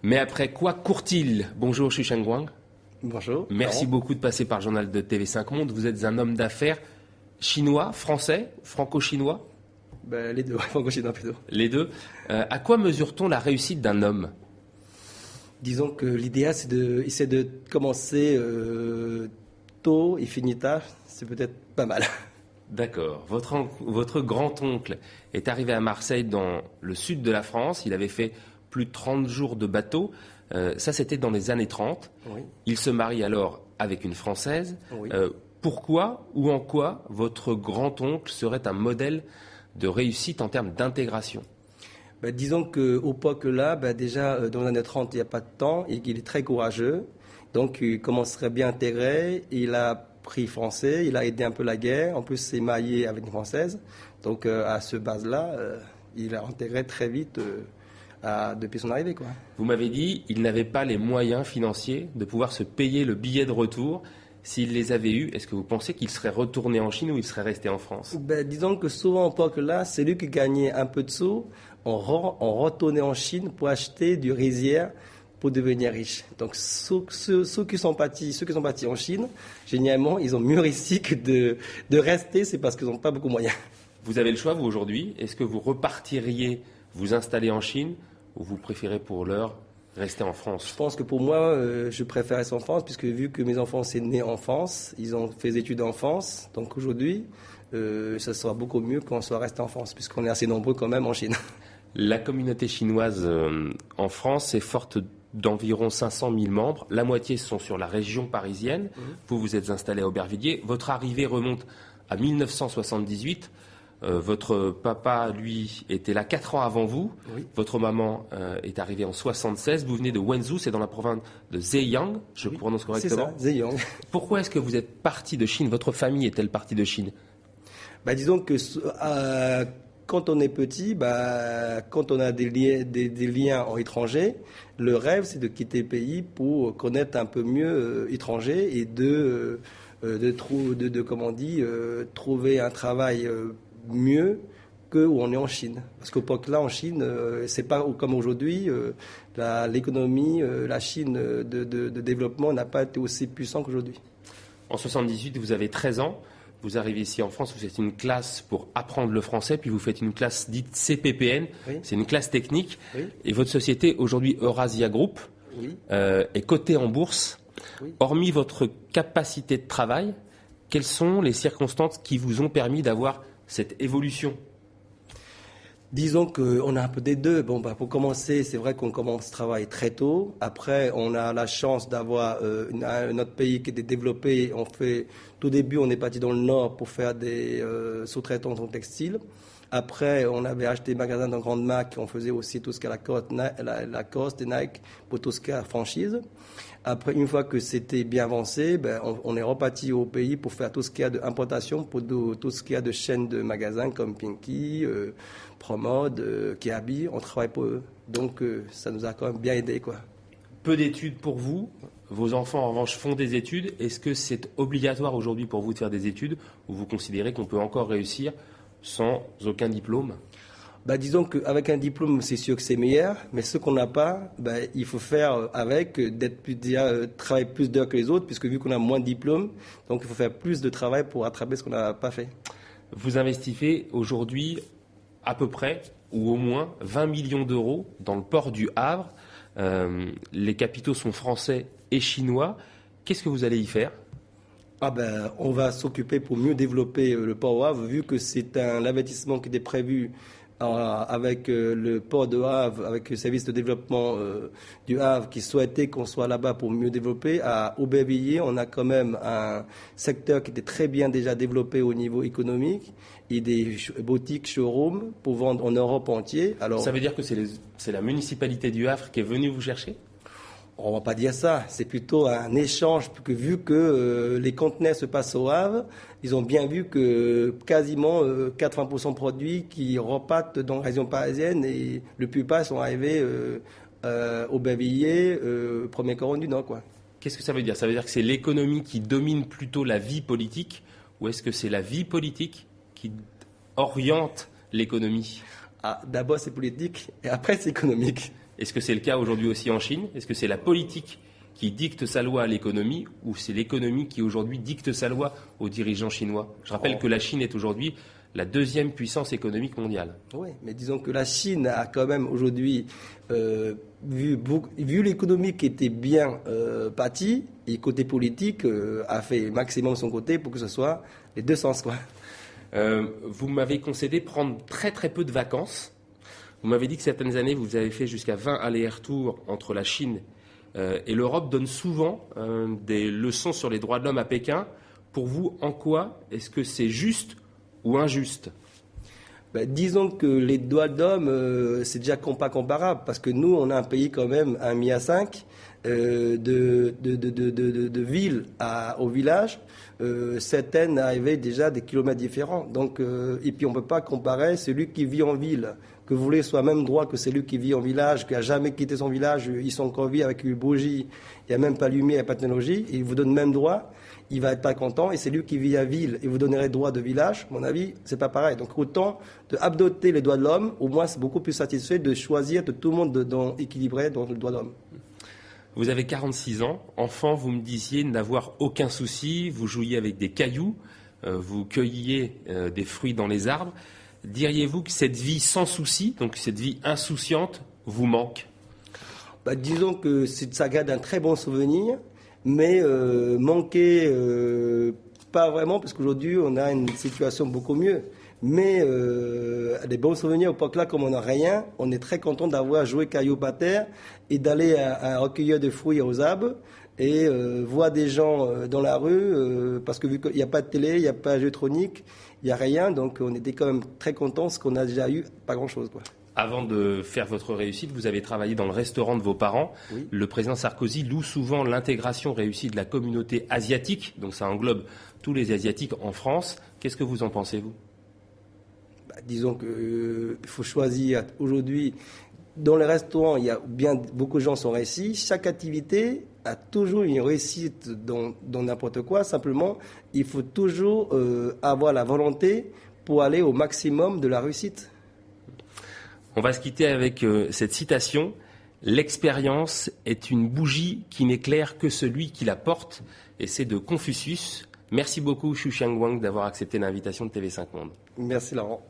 Mais après quoi court-il ? Bonjour Xu Shengguang. Bonjour. Merci beaucoup de passer par le journal de TV5 Monde. Vous êtes un homme d'affaires chinois, français, franco-chinois ? Les deux, franco-chinois plutôt. Les deux. À quoi mesure-t-on la réussite d'un homme ? Disons que l'idéal, c'est de commencer tôt et finir tard. C'est peut-être pas mal. D'accord. Votre grand-oncle est arrivé à Marseille dans le sud de la France. Il avait fait plus de 30 jours de bateau. Ça, c'était dans les années 30. Oui. Il se marie alors avec une Française. Oui. Pourquoi ou en quoi votre grand-oncle serait un modèle de réussite en termes d'intégration ? Disons qu'au époque-là, déjà dans les années 30, il n'y a pas de temps, et qu'il est très courageux. Donc il commencerait bien intégré. Il a pris français, il a aidé un peu la guerre. En plus, il s'est marié avec une Française. Donc à ce base-là, il a intégré très vite depuis son arrivée, quoi. Vous m'avez dit qu'il n'avait pas les moyens financiers de pouvoir se payer le billet de retour. S'il les avait eus, est-ce que vous pensez qu'il serait retourné en Chine ou il serait resté en France ? Disons que souvent, à l'époque-là, c'est lui qui gagnait un peu de sous. On retournait en Chine pour acheter du rizière pour devenir riche. Donc ceux qui sont partis en Chine, généralement, ils ont mieux réussi que de rester. C'est parce qu'ils n'ont pas beaucoup de moyens. Vous avez le choix, vous, aujourd'hui. Est-ce que vous repartiriez vous installer en Chine ou vous préférez pour l'heure rester en France ? Je pense que pour moi, je préfère rester en France, puisque vu que mes enfants sont nés en France, ils ont fait des études en France. Donc aujourd'hui, ça sera beaucoup mieux qu'on soit resté en France, puisqu'on est assez nombreux quand même en Chine. La communauté chinoise en France est forte d'environ 500 000 membres. La moitié sont sur la région parisienne. Vous vous êtes installé à Aubervilliers. Votre arrivée remonte à 1978. Votre papa, lui, était là 4 ans avant vous. Oui. Votre maman est arrivée en 76. Vous venez de Wenzhou, c'est dans la province de Zhejiang, je prononce correctement. C'est ça, Zhejiang. Pourquoi est-ce que vous êtes parti de Chine ? Votre famille est-elle partie de Chine ? Disons que quand on est petit, quand on a des liens en étranger, le rêve, c'est de quitter le pays pour connaître un peu mieux l'étranger et trouver un travail mieux que où on est en Chine. Parce qu'au époque-là, en Chine, c'est pas comme aujourd'hui. L'économie, la Chine de développement n'a pas été aussi puissant qu'aujourd'hui. En 78, vous avez 13 ans. Vous arrivez ici en France, vous faites une classe pour apprendre le français, puis vous faites une classe dite CPPN. Oui. C'est une classe technique. Oui. Et votre société, aujourd'hui Eurasia Group, oui, est cotée en bourse. Oui. Hormis votre capacité de travail, quelles sont les circonstances qui vous ont permis d'avoir cette évolution ? Disons qu'on a un peu des deux. Pour commencer, c'est vrai qu'on commence le travail très tôt. Après, on a la chance d'avoir notre pays qui était développé. Tout début, on est parti dans le nord pour faire des sous-traitants en textile. Après, on avait acheté des magasins dans grande marque. On faisait aussi tout ce qu'est Lacoste et Nike pour tout ce qu'est franchise. Après, une fois que c'était bien avancé, on est reparti au pays pour faire tout ce qu'il y a d'importation, pour tout ce qu'il y a de chaînes de magasins comme Pinky, Promode, Kiabi. On travaille pour eux. Donc, ça nous a quand même bien aidé, quoi. Peu d'études pour vous. Vos enfants, en revanche, font des études. Est-ce que c'est obligatoire aujourd'hui pour vous de faire des études ou vous considérez qu'on peut encore réussir sans aucun diplôme ? Disons qu'avec un diplôme, c'est sûr que c'est meilleur, mais ce qu'on n'a pas, il faut faire avec, travailler plus d'heures que les autres, puisque vu qu'on a moins de diplômes, donc il faut faire plus de travail pour attraper ce qu'on n'a pas fait. Vous investissez aujourd'hui à peu près, ou au moins, 20 millions d'euros dans le port du Havre. Les capitaux sont français et chinois. Qu'est-ce que vous allez y faire ? On va s'occuper pour mieux développer le port au Havre, vu que c'est un investissement qui était prévu avec le port de Havre, avec le service de développement du Havre qui souhaitait qu'on soit là-bas pour mieux développer. À Aubervilliers, on a quand même un secteur qui était très bien déjà développé au niveau économique et des boutiques showrooms pour vendre en Europe entière. Alors, ça veut dire que c'est la municipalité du Havre qui est venue vous chercher ? On ne va pas dire ça, c'est plutôt un échange, que vu que les conteneurs se passent au Havre, ils ont bien vu que quasiment 80% de produits qui repartent dans la région parisienne et le plupart sont arrivés au Aubervilliers, premier coron du Nord, quoi. Qu'est-ce que ça veut dire ? Ça veut dire que c'est l'économie qui domine plutôt la vie politique, ou est-ce que c'est la vie politique qui oriente l'économie ? D'abord c'est politique et après c'est économique. Est-ce que c'est le cas aujourd'hui aussi en Chine ? Est-ce que c'est la politique qui dicte sa loi à l'économie ou c'est l'économie qui aujourd'hui dicte sa loi aux dirigeants chinois ? Je rappelle que la Chine est aujourd'hui la deuxième puissance économique mondiale. Oui, mais disons que la Chine a quand même aujourd'hui, vu l'économie qui était bien bâtie, et côté politique, a fait maximum de son côté pour que ce soit les deux sens, quoi. Vous m'avez concédé prendre très très peu de vacances. Vous m'avez dit que certaines années, vous avez fait jusqu'à 20 allers-retours entre la Chine et l'Europe, donne souvent des leçons sur les droits de l'homme à Pékin. Pour vous, en quoi est-ce que c'est juste ou injuste ? Disons que les droits de l'homme, c'est déjà pas comparable, parce que nous, on a un pays quand même, 1,5 milliard de villes au village. Certaines arrivaient déjà des kilomètres différents. Donc, et puis on ne peut pas comparer celui qui vit en ville, que vous voulez soit même droit que celui qui vit en village, qui n'a jamais quitté son village, ils sont encore vie avec une bougie, il n'y a même pas de lumière, il n'y a pas de technologie, et il vous donne le même droit, il va être pas content, et c'est lui qui vit à ville et vous donnerait droit de village, à mon avis, c'est pas pareil. Donc autant d'adopter les droits de l'homme, au moins c'est beaucoup plus satisfait de choisir de tout le monde équilibré dans le droit de l'homme. Vous avez 46 ans, enfant, vous me disiez n'avoir aucun souci, vous jouiez avec des cailloux, vous cueilliez des fruits dans les arbres. Diriez-vous que cette vie sans souci, donc cette vie insouciante, vous manque ? Disons que ça garde un très bon souvenir, mais manquer, pas vraiment, parce qu'aujourd'hui on a une situation beaucoup mieux. Mais des bons souvenirs au Pocla, comme on n'a rien, on est très content d'avoir joué caillou par terre et d'aller à recueillir des fruits aux arbres et voir des gens dans la rue, parce que vu qu'il n'y a pas de télé, il n'y a pas de jeu électronique, il n'y a rien, donc on était quand même très contents, ce qu'on a déjà eu, pas grand-chose, quoi. Avant de faire votre réussite, vous avez travaillé dans le restaurant de vos parents. Oui. Le président Sarkozy loue souvent l'intégration réussie de la communauté asiatique, donc ça englobe tous les Asiatiques en France. Qu'est-ce que vous en pensez, vous ? Disons qu'il faut choisir. Aujourd'hui, dans les restaurants, il y a beaucoup de gens sont réussis. Chaque activité a toujours une réussite dans n'importe quoi. Simplement, il faut toujours avoir la volonté pour aller au maximum de la réussite. On va se quitter avec cette citation. « L'expérience est une bougie qui n'éclaire que celui qui la porte ». Et c'est de Confucius. Merci beaucoup, Xu Xiangwang, d'avoir accepté l'invitation de TV5 Monde. Merci, Laurent.